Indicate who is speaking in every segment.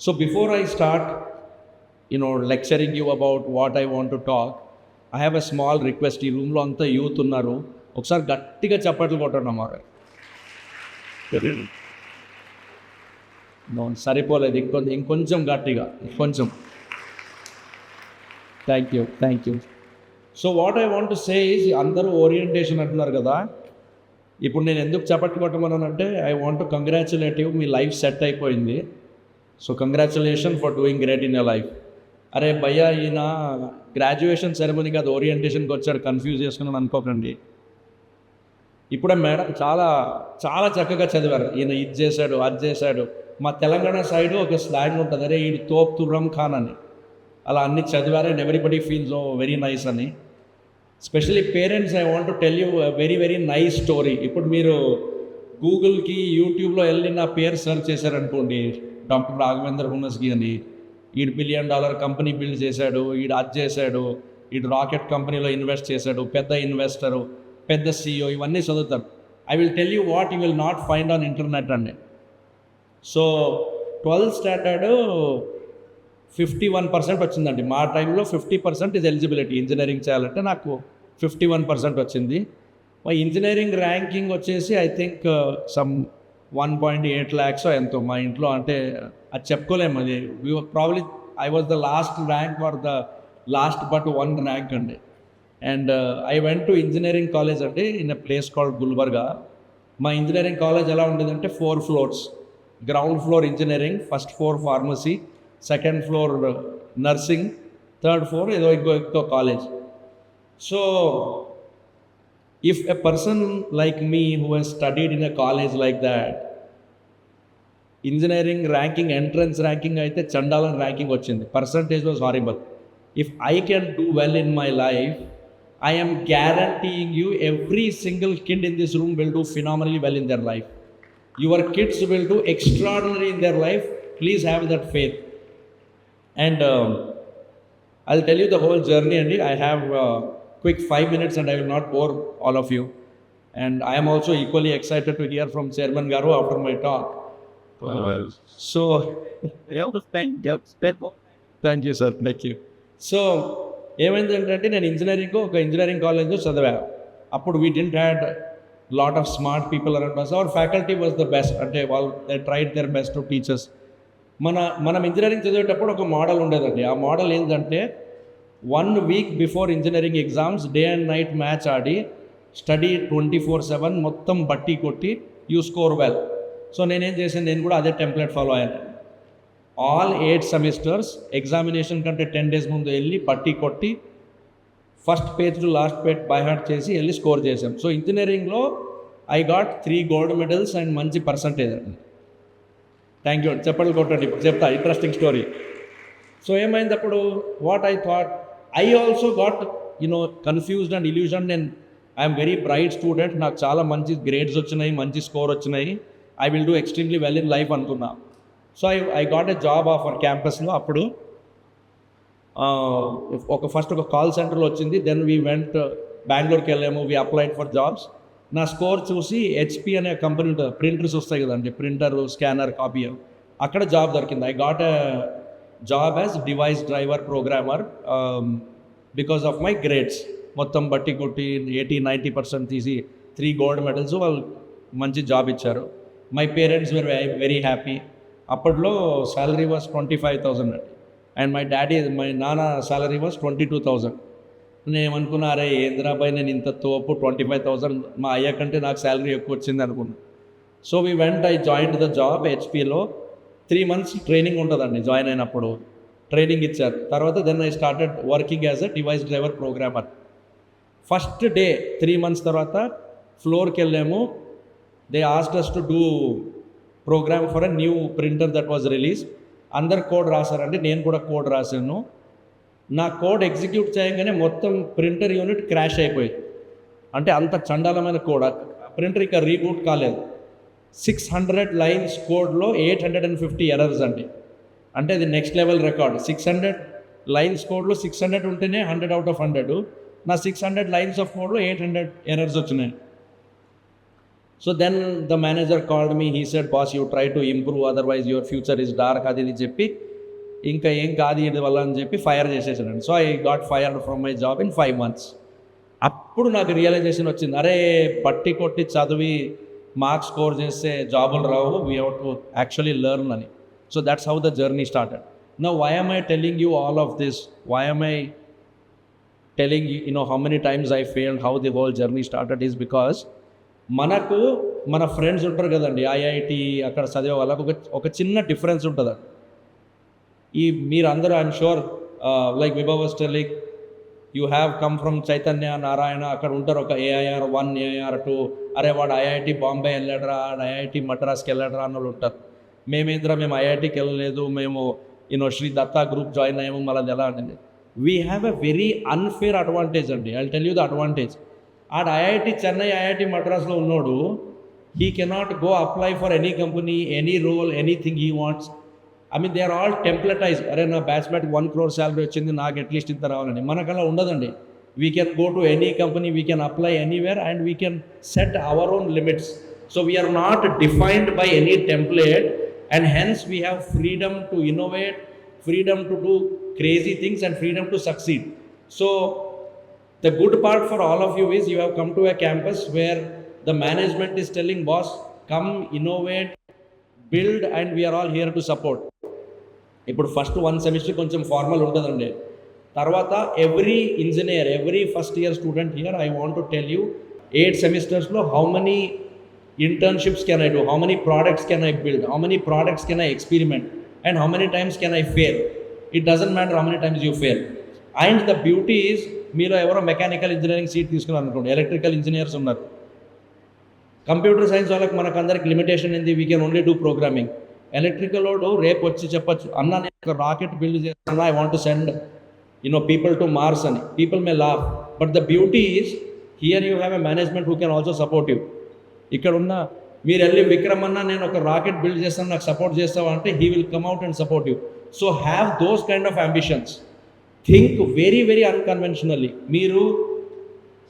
Speaker 1: So before I start, lecturing you about what I want to talk, I have a small request. ఈ రూమ్లో అంతా youth ఉన్నారు, ఒకసారి గట్టిగా చప్పట్లు కొట్టండి అమ్మ. సరిపోలేదు, ఇంకొంచెం గట్టిగా, కొంచెం. Thank you. So what I want to say is, అందరూ ఓరియంటేషన్ అంటున్నారు కదా, ఇప్పుడు నేను ఎందుకు చప్పట్లు కొట్టమన్నానంటే, I want to congratulate you, మీ లైఫ్ సెట్ అయిపోయింది. So congratulation for doing great in your life. అరే భయ్యా, ఈయన గ్రాడ్యుయేషన్ సెరమనీ కాదు ఓరియంటేషన్కి వచ్చాడు, కన్ఫ్యూజ్ చేసుకున్నాను అనుకోకండి. ఇప్పుడే మేడం చాలా చాలా చక్కగా చదివారు. ఈయన ఇది చేశాడు, అది చేశాడు. మా తెలంగాణ సైడ్ ఒక స్లాంగ్ ఉంటుంది, అరే ఈడు తోప్ తుర్రం ఖాన్ అని. అలా అన్ని చదివారు and everybody feels very nice అని. Specially parents, I want to tell you very very nice story. ఇప్పుడు మీరు గూగుల్కి యూట్యూబ్లో వెళ్ళి నా పేరు సెర్చ్ చేశారనుకోండి, డాక్టర్ రాఘవేంద్ర హునస్గి అని, ఈడు $1 బిలియన్ కంపెనీ బిల్డ్ చేశాడు, ఈడు అది చేశాడు, ఈడు రాకెట్ కంపెనీలో ఇన్వెస్ట్ చేశాడు, పెద్ద ఇన్వెస్టరు, పెద్ద CEO, ఇవన్నీ చదువుతారు. I will tell you what you will not find on internet అండి. సో 12th స్టాండర్డ్ 51% వచ్చిందండి. మా టైంలో 50% ఇస్ ఎలిజిబిలిటీ ఇంజనీరింగ్ చేయాలంటే, నాకు 51% వచ్చింది. మా ఇంజనీరింగ్ ర్యాంకింగ్ వచ్చేసి ఐ థింక్ సమ్ 1.8 lakhs ఎంతో. మా ఇంట్లో అంటే అది చెప్పుకోలేము. అది probably I was the last rank or the last but 1 rank అండి. And I went to engineering college అండి in a place called Gulbarga. మా ఇంజనీరింగ్ కాలేజ్ ఎలా ఉండేదంటే 4 floors. Ground floor engineering, first floor pharmacy, second floor nursing, third floor ఏదో ఇంకో college. So if a person like me who has studied in a college like that, engineering ranking, entrance ranking అయితే చండాలం ranking వచ్చింది. Percentage was horrible. If I can do well in my life, I am guaranteeing you every single kid in this room will do phenomenally well in their life. Your kids will do extraordinary in their life. Please have that faith. And I'll tell you the whole journey, and I have quick 5 minutes and I will not bore all of you. And I am also equally excited to hear from Chairman Garu after my talk. So, thank you sir, thank you. So, ఏమైందంటే నేను ఒక engineering కాలేజ్లో చదివా. అప్పుడు we didn't had lot of smart people around us. Hour faculty was the best. అంటే వాళ్ళు they tried their best to teachers. మనం engineering చదివేటప్పుడు ఒక మోడల్ ఉండేదండి. ఆ మోడల్ ఏంటంటే 1 week before engineering exams day and night match Audi, study 24/7, మొత్తం బట్టి కొట్టి, యూ స్కోర్ వెల్. సో నేనేం చేశాను, నేను కూడా అదే టెంప్లెట్ ఫాలో అయ్యాను. ఆల్ 8 సెమిస్టర్స్ ఎగ్జామినేషన్ కంటే 10 days ముందు వెళ్ళి బట్టి కొట్టి, first page to last page by heart చేసి వెళ్ళి స్కోర్ చేశాం. సో ఇంజనీరింగ్లో I got 3 gold medals and మంచి పర్సంటేజ్ అండి. Thank you. చెప్పండి కొట్టండి. ఇప్పుడు చెప్తా ఇంట్రెస్టింగ్ స్టోరీ. సో ఏమైంది అప్పుడు, what I thought, I also got confused and illusion. నేను ఐఎమ్ వెరీ బ్రైట్ స్టూడెంట్, నాకు చాలా మంచి గ్రేడ్స్ వచ్చినాయి, మంచి స్కోర్ వచ్చినాయి, I will do extremely well in life అనుకున్నా. So I got a job offer క్యాంపస్లో. అప్పుడు ఫస్ట్ ఒక కాల్ సెంటర్లో వచ్చింది. దెన్ వీ వెంట్ బెంగళూరుకి వెళ్ళాము, వీ అప్లైడ్ ఫర్ జాబ్స్. నా స్కోర్ చూసి HP అనే కంపెనీ ఉంటుంది, ప్రింటర్స్ వస్తాయి కదండి, ప్రింటర్, స్కానర్, కాపీయర్, అక్కడ జాబ్ దొరికింది. I got a job as device driver programmer because of my grades. మొత్తం బట్టి కొట్టి 80-90% తీసి 3 gold medals, వాళ్ళు మంచి జాబ్ ఇచ్చారు. My parents were very happy. అప్పట్లో శాలరీ వాజ్ 25,000 అండి. అండ్ మై నాన్న శాలరీ వాజ్ 22,000. నేను ఏమనుకున్నా, అరే ఏంద్రాబాయ్ నేను ఇంత తోపు 25,000, మా అయ్య కంటే నాకు శాలరీ ఎక్కువ వచ్చింది అనుకున్నా. So we went, I joined the job HPలో. 3 months ట్రైనింగ్ ఉంటుందండి. జాయిన్ అయినప్పుడు ట్రైనింగ్ ఇచ్చారు. తర్వాత then I started working as a device driver programmer. First day 3 months తర్వాత ఫ్లోర్కి వెళ్ళాము. They asked us to do program for a new printer that was released. అందరు code రాశారండి, నేను కూడా కోడ్ రాశాను. నా కోడ్ ఎగ్జిక్యూట్ చేయగానే మొత్తం ప్రింటర్ యూనిట్ క్రాష్ అయిపోయింది. అంటే అంత చండాలమైన కోడ్. ప్రింటర్ ఇక రీబూట్ కాలేదు. 600 lines కోడ్లో 850 errors అండి. అంటే అది నెక్స్ట్ లెవెల్ రికార్డ్. 600 lines కోడ్లో 600 ఉంటేనే 100 out of 100. నా 600 lines ఆఫ్ కోడ్లో 800 errors వచ్చినాయి. So then the manager called me, he said boss you try to improve, otherwise your future is dark, అది ఇది చెప్పి ఇంకా ఏం కాదు ఇది వల్ల అని చెప్పి ఫైర్ చేసేసాడండి. So I got fired from my job in 5 months. అప్పుడు నాకు రియలైజేషన్ వచ్చింది, అరే పట్టి కొట్టి చదివి మార్క్స్ స్కోర్ చేస్తే జాబులు రావు, we have to actually learn అని. So that's how the journey started. Now why am I telling you all of this? Why am I telling you how many times I failed, how the whole journey started is because మనకు మన friends ఉంటారు కదండి, IIT అక్కడ చదివే వాళ్ళకు ఒక చిన్న difference ఉంటుంది. ఈ మీరందరూ I'm sure like Vibhav was telling, you have come from Chaitanya, Narayana, అక్కడ ఉంటారు ఒక AIR 1, AIR 2, అరే వాడు ఐఐటి బాంబే వెళ్ళాడరా, ఐఐటి మద్రాస్కి వెళ్ళాడరా అన్న వాళ్ళు ఉంటారు. మేము ఐఐటికి వెళ్ళలేదు, మేము శ్రీ దత్తా గ్రూప్ జాయిన్ అయ్యాము, మళ్ళీ ఎలా అంటే we have a very unfair advantage అండి. I tell you the advantage. ఆడ ఐఐటి చెన్నై, ఐఐటి మద్రాస్లో ఉన్నాడు, he cannot go apply for any company, any role, anything he wants. I mean they are all templatize. అరే నా బ్యాచ్మేట్కి 1 crore salary వచ్చింది, నాకు at least ఇంత రావాలని. మనకలా ఉండదండి. We can go to any company, we can apply anywhere and we can set our own limits. So we are not defined by any template and hence we have freedom to innovate, freedom to do crazy things and freedom to succeed. So the good part for all of you is you have come to a campus where the management is telling, boss, come innovate, build, and we are all here to support. ఇప్పుడు first 1 semester కొంచెం formal ఉంటుందండి. తర్వాత every engineer, every first year student here, I want to tell you 8 సెమిస్టర్స్లో how many internships can I do, how many products can I build, how many products can I experiment, and how many times can I fail. It doesn't matter how many times you fail. And the beauty is, మీరు ఎవరో mechanical engineering seat తీసుకున్నారు అనుకోండి, electrical engineers ఉన్నారు, computer science వాళ్ళకి మనకు అందరికి limitation ఏంది, we can only do programming. Electrical వాడు రేపు వచ్చి చెప్పచ్చు, అన్న నేను ఒక రాకెట్ బిల్డ్ చేస్తాను, I want to send people to Mars అని. People may laugh, but the beauty is here you have a management who can also support you. ఇక్కడ ఉన్న మీరు వెళ్ళి విక్రమ్ అన్న నేను ఒక రాకెట్ బిల్డ్ చేస్తాను, నాకు సపోర్ట్ చేస్తావా అంటే he will come out and support you. So have those kind of ambitions. Think very very unconventionally. మీరు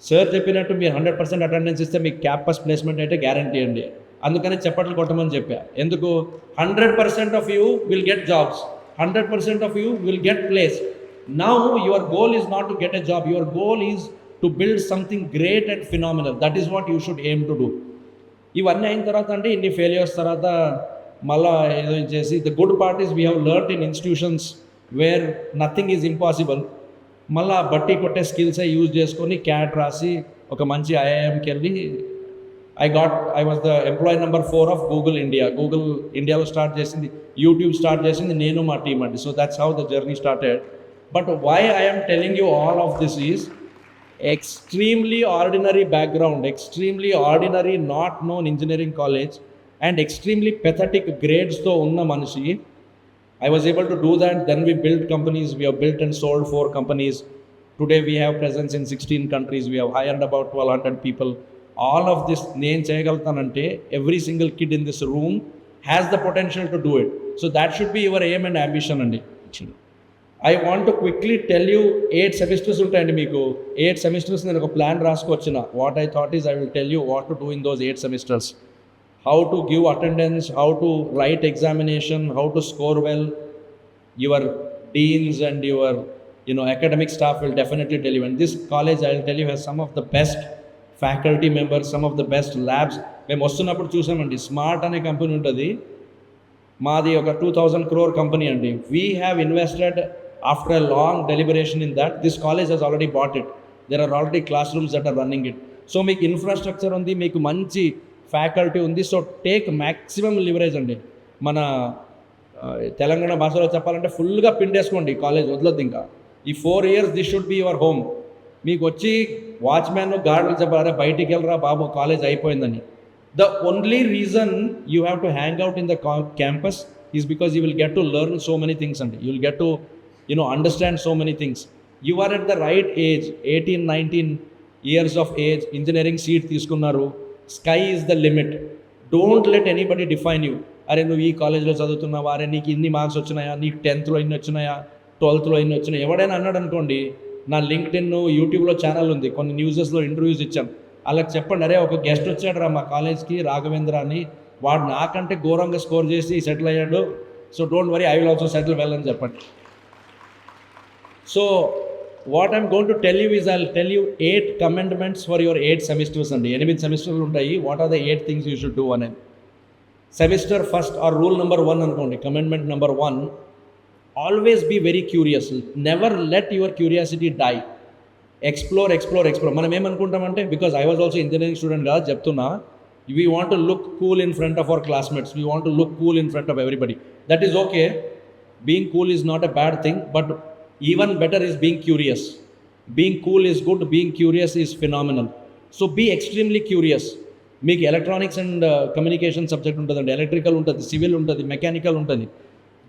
Speaker 1: సార్ చెప్పినట్టు మీరు 100% అటెండెన్స్ ఇస్తే మీకు క్యాంపస్ ప్లేస్మెంట్ అయితే గ్యారంటీ అండి. అందుకని చప్పట్లు కొట్టమని చెప్పా. ఎందుకు? 100% of you will get jobs, 100% of you will get place. Now your goal is not to get a job, your goal is to build something great and phenomenal. That is what you should aim to do. ఇవన్నీ అయిన తర్వాత అంటే ఇన్ని failures తర్వాత మళ్ళీ ఏదో చేసి, the good part is we have learned in institutions where nothing is impossible. మళ్ళీ బట్టి కొట్టే స్కిల్సే యూజ్ చేసుకొని క్యాట్ రాసి ఒక మంచి ఐఐఎంకి వెళ్ళి I was the employee number 4 of Google India. Google ఇండియాలో స్టార్ట్ చేసింది, యూట్యూబ్ స్టార్ట్ చేసింది నేను, మా టీమ్ అండి. So that's how the journey started. But why I'm telling you all of this is extremely ordinary background, extremely ordinary not known engineering college and extremely pathetic grades to unna manishi. I was able to do that. Then we built companies. We have built and sold 4 companies. Today we have presence in 16 countries. We have hired about 1,200 people. All of this nenu cheyagaltanante every single kid in this room has the potential to do it. So that should be your aim and ambition andi. I want to quickly tell you 8 semesters ఉంటాయండి మీకు. 8 semesters నేను ఒక plan రాసుకొచ్చిన. What I thought is I will tell you what to do in those 8 semesters. How to give attendance, how to write examination, how to score well. Your deans and your academic staff will definitely tell you. And this college, I will tell you, has some of the best faculty members, some of the best labs. మేము వస్తున్నప్పుడు చూసామండి, smart అనే company ఉంటుంది, మాది ఒక 2,000 crore company అండి. We have invested after a long deliberation in that. This college has already bought it. There are already classrooms that are running it. So మీకు infrastructure ఉంది, మీకు మంచి ఫ్యాకల్టీ ఉంది. సో టేక్ మ్యాక్సిమం లివరేజ్ అండి. మన తెలంగాణ భాషలో చెప్పాలంటే ఫుల్గా పిండేసుకోండి, కాలేజ్ వదలొద్దు ఇంకా. ఈ 4 years this should be your home. మీకు వచ్చి వాచ్మ్యాన్ గార్డులు చెప్పారే బయటికి వెళ్ళరా బాబు కాలేజ్ అయిపోయిందని. The only reason you have to hang out in the campus is because you will get to learn so many things అండి. You will get to understand so many things. You are at the right age, 18, 19 years of age, engineering seat తీసుకున్నారు. Sky is the limit. Don't let anybody define you. అరే నువ్వు ఈ కాలేజ్లో చదువుతున్నావా, అరే నీకు ఇన్ని మార్క్స్ వచ్చినాయా, నీకు 10th ఇన్ని వచ్చినాయా, 12th ఇన్ని వచ్చినాయా. ఎవడైనా అన్నాడు అనుకోండి, నా లింక్డ్ఇన్ యూట్యూబ్లో ఛానల్ ఉంది, కొన్ని న్యూసెస్లో ఇంటర్వ్యూస్ ఇచ్చాను. వాళ్ళకి చెప్పండి, అరే ఒక గెస్ట్ వచ్చాడు రా మా కాలేజ్కి రాఘవేంద్ర అని, వాడు నాకంటే ఘోరంగా స్కోర్ చేసి సెటిల్ అయ్యాడు, so don't worry, I will also settle well అని చెప్పండి. So what I'm going to tell you is I will tell you 8 commandments for your 8 semesters అండి. 8 సెమిస్టర్లు ఉంటాయి. What are the 8 things you should do అనేది. Semester first or rule number 1 అనుకోండి, commandment number 1, always be very curious. Never let your curiosity die. Explore. మనం ఏమనుకుంటామంటే, because I was also engineering student కదా చెప్తున్నా, we want to look cool in front of our classmates, we want to look cool in front of everybody. That is okay, being cool is not a bad thing, but even better is being curious. Being cool is good, being curious is phenomenal. So be extremely curious. మీకు electronics and communication subject ఉంటుందండి, electrical ఉంటుంది, civil ఉంటుంది, mechanical ఉంటుంది.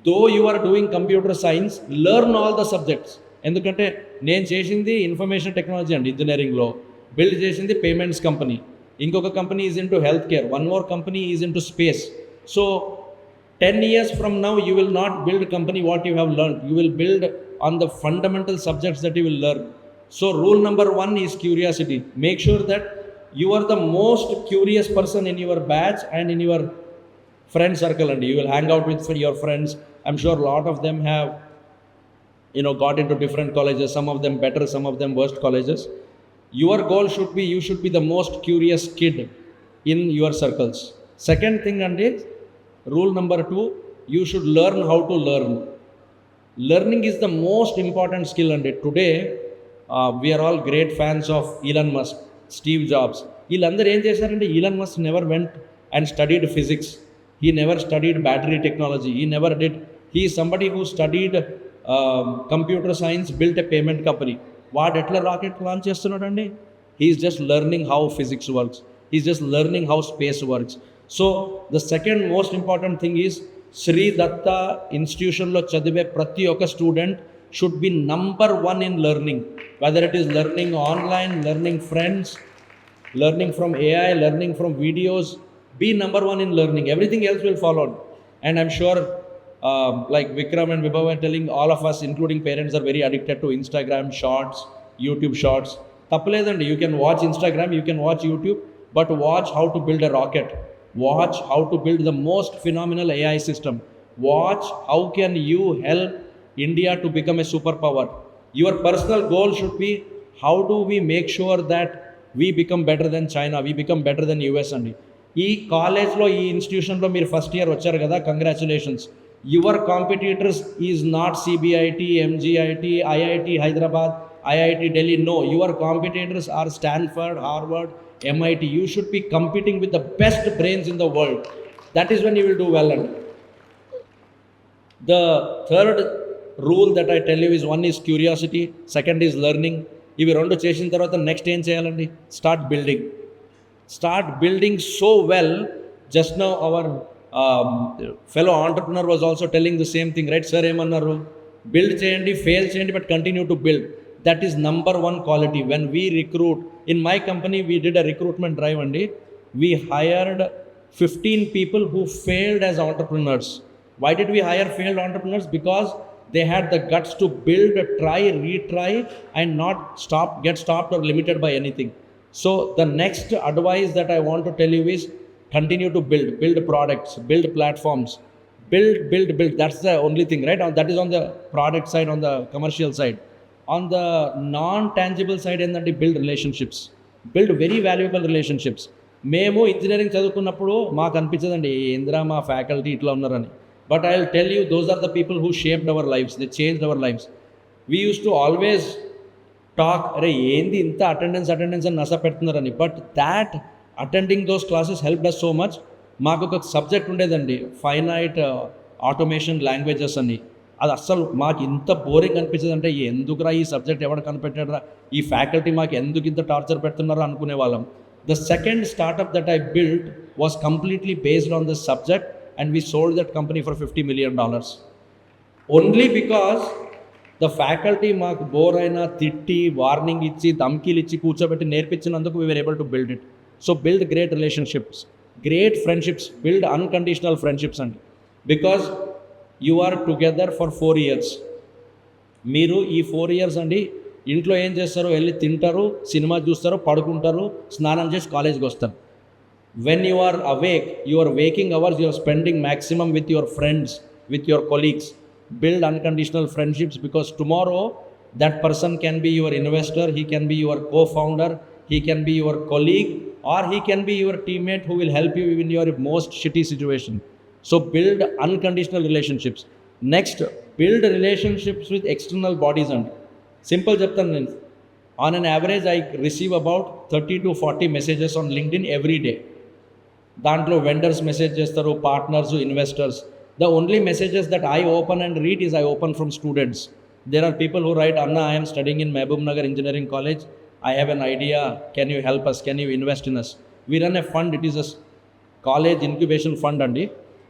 Speaker 1: Though you are doing computer science, learn all the subjects. ఎందుకంటే నేను చేసింది information technology అండి ఇంజనీరింగ్లో, బిల్డ్ చేసింది పేమెంట్స్ కంపెనీ, ఇంకొక company is into health care, one more company is into space. So 10 years from now you will not build a company what you have learned, you will build on the fundamental subjects that you will learn. So rule number 1 is curiosity. Make sure that you are the most curious person in your batch and in your friend circle, and you will hang out with your friends. I'm sure a lot of them have got into different colleges, some of them better, some of them worst colleges. Your goal should be, you should be the most curious kid in your circles. Second thing, and is rule number 2, you should learn how to learn. Learning is the most important skill, and today we are all great fans of Elon Musk, Steve Jobs. వీళ్ళందరూ ఏం చేశారంటే, Elon Musk never went and studied physics, he never studied battery technology, he never did. He is somebody who studied computer science, built a payment company. వాడు ఎట్లా rocket launch చేస్తున్నాడండి? he is just learning how physics works, he is just learning how space works. So the second most important thing is, Sree Dattha Institutionలో చదివే ప్రతి ఒక్క student should be number 1 in learning, whether it is learning online, learning friends, learning from AI, learning from videos. Be number 1 in learning, everything else will follow. And I'm sure like Vikram and Vibhav are telling, all of us including parents are very addicted to Instagram shorts, YouTube shorts. తప్పలేదండి, you can watch Instagram, you can watch YouTube, but watch how to build a rocket, watch how to build the most phenomenal AI system, watch how can you help India to become a superpower. Your personal goal should be, how do we make sure that we become better than China, we become better than US అండి. ఈ కాలేజ్లో, ఈ ఇన్స్టిట్యూషన్లో మీరు first year వచ్చారు కదా, congratulations. Your competitors is not CBIT, MGIT, IIT Hyderabad, IIT Delhi. No, your competitors are Stanford, Harvard, MIT. You should be competing with the best brains in the world. That is when you will do well. And the third rule that I tell you is, 1 is curiosity, second is learning. ఇవి రెండు చేసిన తర్వాత next ఏం చేయాలండి? Start building so well. Just now our fellow entrepreneur was also telling the same thing, right? Sir ఏమన్నారు? Build చేయండి, fail చేయండి, but continue to build. That is number 1 quality. When we recruit, in my company we did a recruitment drive and we hired 15 people who failed as entrepreneurs. Why did we hire failed entrepreneurs? Because they had the guts to build, try, retry, and not get stopped or limited by anything. So the next advice that I want to tell you is, continue to build products, build platforms, build. That's the only thing, right? That is on the product side, on the commercial side. On the non-tangible side ఏంటంటే, build relationships, build very valuable relationships. మేము engineering చదువుకున్నప్పుడు మాకు అనిపించదండి, ఏంద్రా మా faculty ఇట్లా ఉన్నారని. But I will tell you, those are the people who shaped our lives, they changed our lives. We use to always talk, అరే ఏంది ఇంత అటెండెన్స్ అని నస పెడుతున్నారని. But that attending those classes helped us so much. మాకు ఒక subject ఉండేదండి, finite automation languages అని. అది అస్సలు మాకు ఇంత బోరింగ్ అనిపించదు అంటే, ఎందుకురా ఈ సబ్జెక్ట్ ఎవరు కనిపెట్టారా, ఈ ఫ్యాకల్టీ మాకు ఎందుకు ఇంత టార్చర్ పెడుతున్నారో అనుకునే వాళ్ళం. The second startup that I build was completely based on this subject, and we sold that company for $50 million. Only because the faculty మాకు బోర్ అయినా తిట్టి, వార్నింగ్ ఇచ్చి, ధమ్కీలు ఇచ్చి, కూర్చోబెట్టి నేర్పించినందుకు we were able to build it. So build great relationships, great friendships, build unconditional friendships అండి. Because you are together for 4 years. మీరు ఈ 4 years అండి ఇంట్లో ఏం చేస్తారో వెళ్ళి తింటారు, సినిమా చూస్తారు, పడుకుంటారు, స్నానం చేసి కాలేజ్కి వస్తారు. When you are awake, your waking hours you are spending maximum with your friends, with your colleagues. Build unconditional friendships, because tomorrow that person can be your investor, he can be your co-founder, he can be your colleague, or he can be your teammate who will help you in your most shitty situation. So build unconditional relationships. Next, build relationships with external bodies. And simple చెప్తాను నేను, on an average I receive about 30 to 40 messages on LinkedIn every day. దాంట్లో vendors message చేస్తారు, partners, investors. The only messages that I open and read is I open from students. There are people who write, అన్నా I'm studying in Mahbubnagar engineering college, I have an idea, can you help us, can you invest in us. We run a fund, it is a college incubation fund అండి.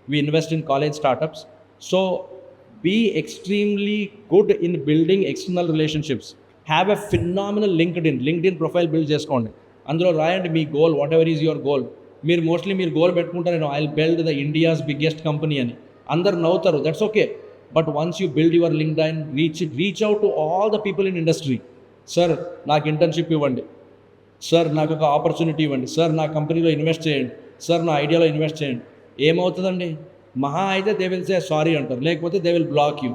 Speaker 1: We invest in college startups. So be extremely good in building external relationships. Have a phenomenal LinkedIn profile build చేసుకోండి. అందులో రాయండి మీ goal, whatever is your goal. మీరు goal పెట్టుకుంటారు, నేను I will build the India's biggest company అని. అందరు నవ్వుతారు, that's okay. But once you build your LinkedIn, reach out to all the people in industry. Sir నాకు internship ఇవ్వండి, sir నాకు ఒక ఆపర్చునిటీ ఇవ్వండి, సార్ నా కంపెనీలో ఇన్వెస్ట్ చేయండి, సార్ నా ఐడియాలో ఇన్వెస్ట్ చేయండి. ఏమవుతుందండి? మహా అయితే దే విల్ సే సారీ అంటారు, లేకపోతే they will block you,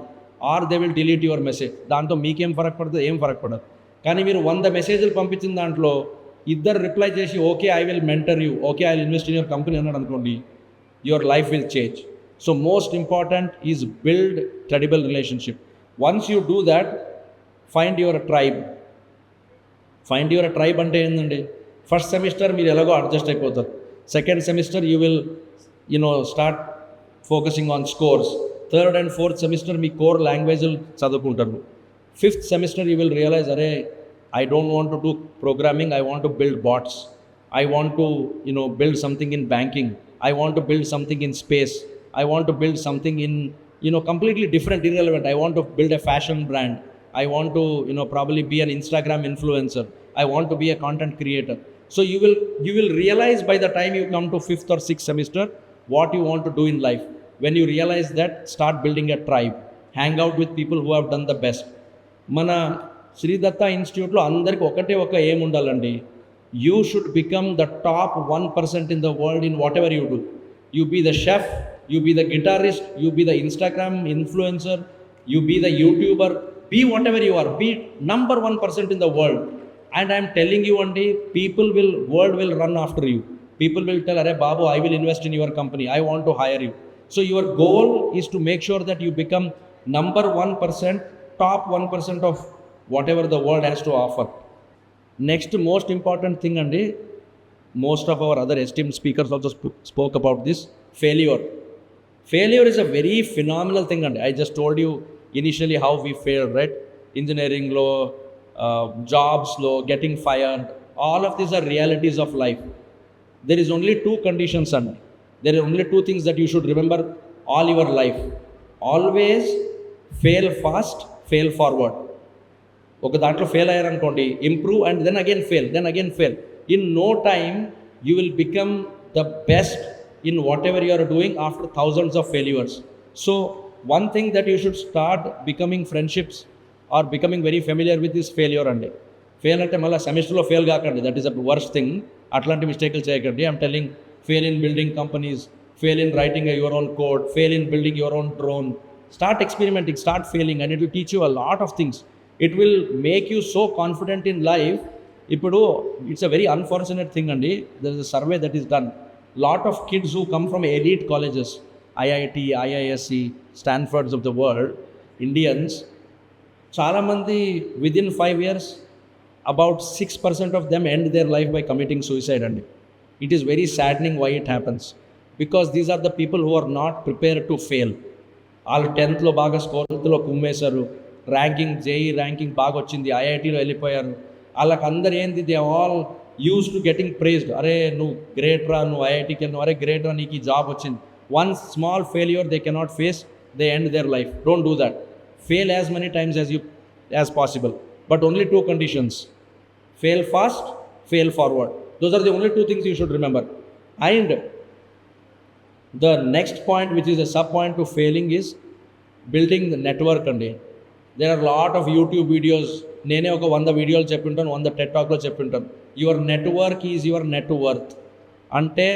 Speaker 1: or they will delete your message. దాంతో మీకేం ఫరక్ పడుతుంది? ఏం ఫరక్ పడదు. కానీ మీరు 100 మెసేజ్లు పంపించిన దాంట్లో ఇద్దరు రిప్లై చేసి okay I will mentor you, okay I will invest in your company అన్నాడు అనుకోండి, your life will change. So most important is build credible relationship. Once you do that, find your tribe. అంటే ఏంటండి? First semester మీరు ఎలాగో adjust అయిపోతారు. Second semester you will start focusing on scores. Third and fourth semester మీ core లాంగ్వేజ్లు చదువుకుంటారు. Fifth semester you will realize, అరే I don't want to do programming, I want to build bots. I want to, build something in banking. I want to build something in space. I want to build something in, completely different, irrelevant. I want to build a fashion brand. I want to, probably be an Instagram influencer. I want to be a content creator. So you will realize by the time you come to 5th or 6th semester what you want to do in life. When you realize that, start building a tribe. Hang out with people who have done the best. Mana Shri Datta ఇన్స్టిట్యూట్లో అందరికీ ఒకటే ఒక ఏం ఉండాలండి, you should become the top 1% in the world in whatever you do. You be the chef, you be the guitarist, you be the Instagram influencer, you be the YouTuber, be whatever you are, be number 1% in the world. And I am telling you one day, world will run after you. People will tell, "Arey Babu, I will invest in your company. I want to hire you." So your goal is to make sure that you become number 1%, top 1% of whatever the world has to offer. Next most important thing, and most of our other esteemed speakers also spoke about this, failure is a very phenomenal thing. And I just told you initially how we failed, right? Engineering law, jobs law, getting fired, all of these are realities of life. There is only 2 conditions, and there are only 2 things that you should remember all your life. Always fail fast, fail forward. ఒక దాంట్లో fail అయ్యారనుకోండి, improve and then again fail. In no time you will become the best in whatever you are doing after thousands of failures. So one thing that you should start becoming friendships or becoming very familiar with this failure అండి. Fail అంటే మళ్ళీ సెమిస్టర్లో fail కాకండి, that is the worst thing. అట్లాంటి మిస్టేక్లు చేయకండి. I'm telling, fail in building companies, fail in writing your own code, fail in building your own drone. Start experimenting, start failing, and it will teach you a lot of things. It will make you so confident in life. Ippudu it's a very unfortunate thing andi, there is a survey that is done. Lot of kids who come from elite colleges, IIT, IISc, Stanfords of the world, Indians, చాలా మంది within 5 years about 6% of them end their life by committing suicide andi. It is very saddening why it happens, because these are the people who are not prepared to fail. వాళ్ళు 10th బాగా స్కోర్లో కుమ్మేశారు, JEE ranking బాగా వచ్చింది, ఐఐటీలో వెళ్ళిపోయారు. వాళ్ళకి అందరు ఏంది, they all use to getting prized. అరే నువ్వు గ్రేట్ రా, నువ్వు ఐఐటీకి వెళ్ళినావు, అరే గ్రేట్ రా, నీకు ఈ జాబ్ వచ్చింది. One small failure they cannot face, they end their life. Don't do that. Fail as many times as possible, but only 2 conditions: fail fast, fail forward. Those are the only 2 things you should remember. And the next point, which is a sub point to failing, is building the network andi. There are lot of YouTube videos. నేనే ఒక 100 వీడియోలు చెప్పింటాను, 100 TED టాక్లో చెప్పింటాను. Your network is your net worth. అంటే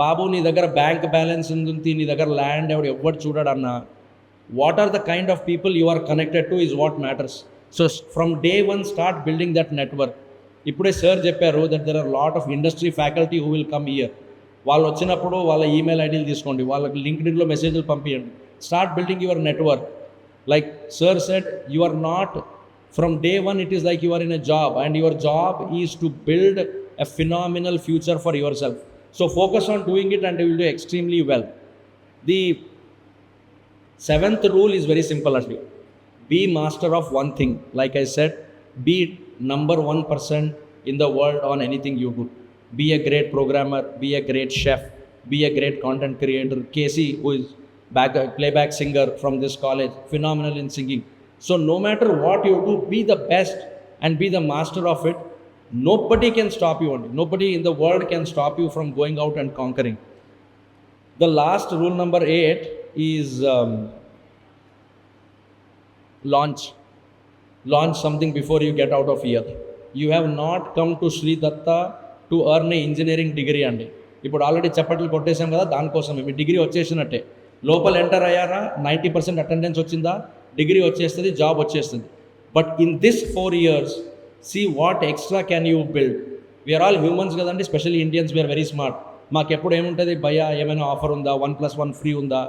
Speaker 1: బాబు నీ దగ్గర బ్యాంక్ బ్యాలెన్స్ ఉంది, నీ దగ్గర ల్యాండ్ ఎవడు చూడాడు అన్న, what are the kind of people you are connected to is what matters. So from day one start building that network. ఇప్పుడే సార్ చెప్పారు that there are lot of industry faculty who will come year. వాళ్ళు వచ్చినప్పుడు వాళ్ళ email ఐడీలు తీసుకోండి, వాళ్ళకి లింక్డ్ఇన్లో మెసేజ్లు పంపించండి. Start building your network. Like sir said, you are not, from day one it is like you are in a job, and your job is to build a phenomenal future for yourself. So focus on doing it and you will do extremely well. The 7th rule is very simple actually. Be master of one thing. Like I said, be number 1% in the world on anything you do. Be a great programmer, be a great chef, be a great content creator. Casey, who is playback singer from this college, phenomenal in singing. So no matter what you do, be the best and be the master of it. Nobody can stop you. Nobody in the world can stop you from going out and conquering. The last rule, number 8, is launch something before you get out of here. You have not come to Sree Dattha to earn a engineering degree అండి. ఇప్పుడు already చప్పట్లు కొట్టేసాం కదా, దానికోసమే మీ degree వచ్చేసినట్టే. లోపల enter అయ్యారా, 90% attendance వచ్చిందా, degree వచ్చేస్తుంది, job వచ్చేస్తుంది. But in this 4 years, see what extra can you build. We are all humans కదండి, specially Indians, we are very smart. మాకు ఎప్పుడు ఏముంటుంది, భయ్యా ఏమైనా ఆఫర్ ఉందా, 1+1 ఫ్రీ ఉందా,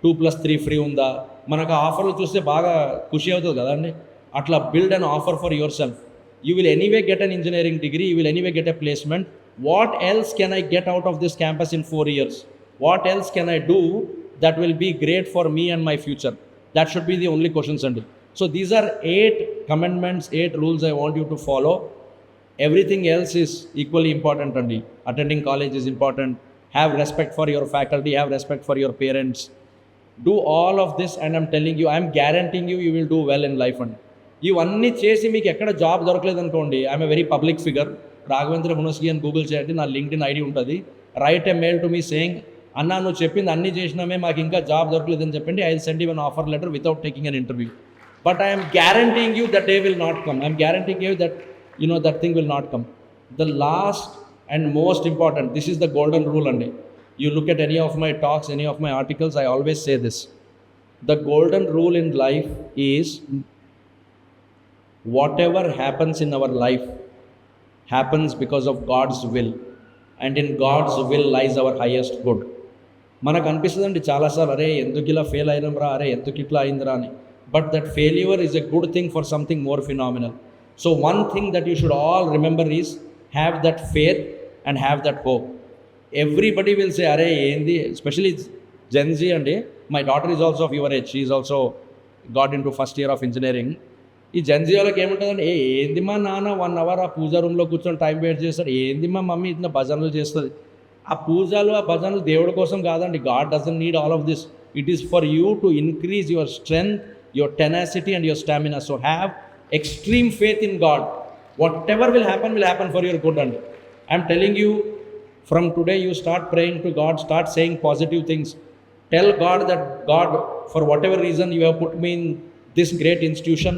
Speaker 1: 2+3 ఫ్రీ ఉందా, మనకు ఆ ఆఫర్లు చూస్తే బాగా ఖుషి అవుతుంది కదండి. అట్లా build an offer for your self. You will anyway get an engineering degree, you will anyway get a placement. What else can I get out of this campus in 4 years? What else can I do that will be great for me and my future? That should be the only questions. And so these are 8 commandments, 8 rules I want you to follow. Everything else is equally important. And attending college is important. Have respect for your faculty, have respect for your parents. Do all of this and I'm telling you, I'm guaranteeing you, you will do well in life. And ఇవన్నీ చేసి మీకు ఎక్కడ job దొరకలేదు అనుకోండి, I'm a very public figure, Raghavendra Hunasgi అని Google చేయండి, నా LinkedIn ID ఉంటుంది. Write a mail to me saying, అన్నా నువ్వు చెప్పింది అన్నీ చేసినామే, మాకు ఇంకా జాబ్ దొరకలేదని చెప్పండి. I will send you an offer letter without taking an interview. But I'm guaranteeing you that day will not come. I'm guaranteeing you that that thing will not come. The last and most important, this is the golden rule అండి. You look at any of my talks, any of my articles, I always say this. The golden rule in life is whatever happens in our life happens because of God's will, and in God's will lies our highest good. మనకు అనిపిస్తుందండి చాలాసార్లు, అరే ఎందుకు ఇలా fail అయినాం రా, అరే ఎందుకు ఇట్లా అయిందిరా అని. But that failure is a good thing for something more phenomenal. So one thing that you should all remember is have that faith and have that hope. Everybody will say, అరే ఏంది, especially Gen Z అండి. My daughter is also of your age, she is also got in to first year of engineering. ఈ Gen Z వాళ్ళకి ఏముంటుందండి, ఏంది మా నాన్న 1 hour ఆ పూజా రూమ్లో కూర్చొని టైం వేస్ట్ చేస్తాడు, ఏంది మా మమ్మీ ఇట్లా భజనలు చేస్తుంది. ఆ పూజలు ఆ భజనలు దేవుడి కోసం కాదండి. God doesn't need all of this. It is for you to increase your strength, your tenacity and your stamina. So have extreme faith in God. Whatever will happen for your good అండి. I'm telling you, from today you start praying to God, start saying positive things. Tell God that, God, for whatever reason you have put me in this great institution,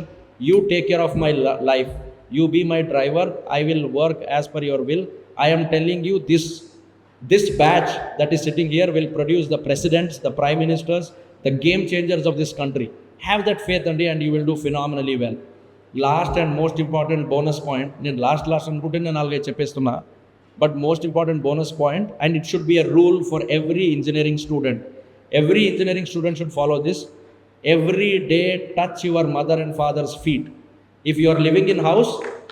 Speaker 1: you take care of my life, you be my driver, I will work as per your will. I am telling you, this batch that is sitting here will produce the presidents, the prime ministers, the game changers of this country. Have that faith and you will do phenomenally well. Last and most important bonus point, నేను last అనుకుంటే నేను 4-5 చెప్పేస్తున్నా, but most important bonus point, and it should be a rule for every engineering student. Every engineering student should follow this. Every day touch your mother and father's feet. If you are living in house,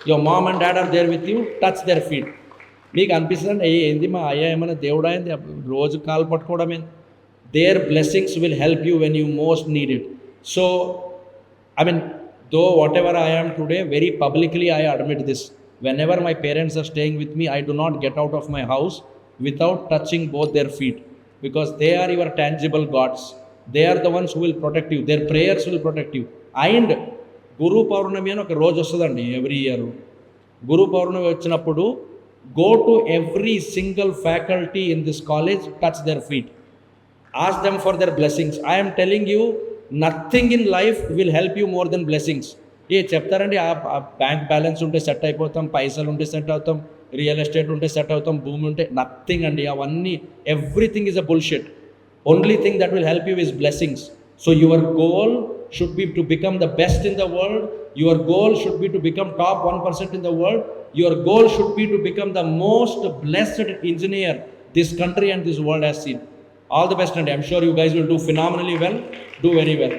Speaker 1: your mom and dad are there with you, touch their feet. మీకు అనిపిస్తుంది ఏంది మా అయ్యా ఏమైనా దేవుడా అయింది రోజు కాలు పట్టుకోవడమే. their blessings will help you when you most need it. So though whatever I am today, very publicly I admit this. Whenever my parents are staying with me, I do not get out of my house without touching both their feet, because they are your tangible gods. They are the ones who will protect you. Their prayers will protect you. And Guru Paurnami అని ఒక రోజు వస్తుందండి every year. గురు పౌర్ణమి వచ్చినప్పుడు go to every single faculty in this college, touch their feet, ask them for their blessings. I am telling you, nothing in life will help you more than blessings. చెప్తారండి ఆ bank balance ఉంటే set అయిపోతాం, పైసలు ఉంటే set అవుతాం, real estate ఉంటే set అవుతాం, భూమి ఉంటే, నథింగ్ అండి. అవన్నీ everything is a bullshit. Only thing that will help you is blessings. So your goal should be to become the best in the world. Your goal should be to become top 1% in the world. Your goal should be to become the most blessed engineer this country and this world has seen. All the best, and I'm sure you guys will do phenomenally well. Do very well.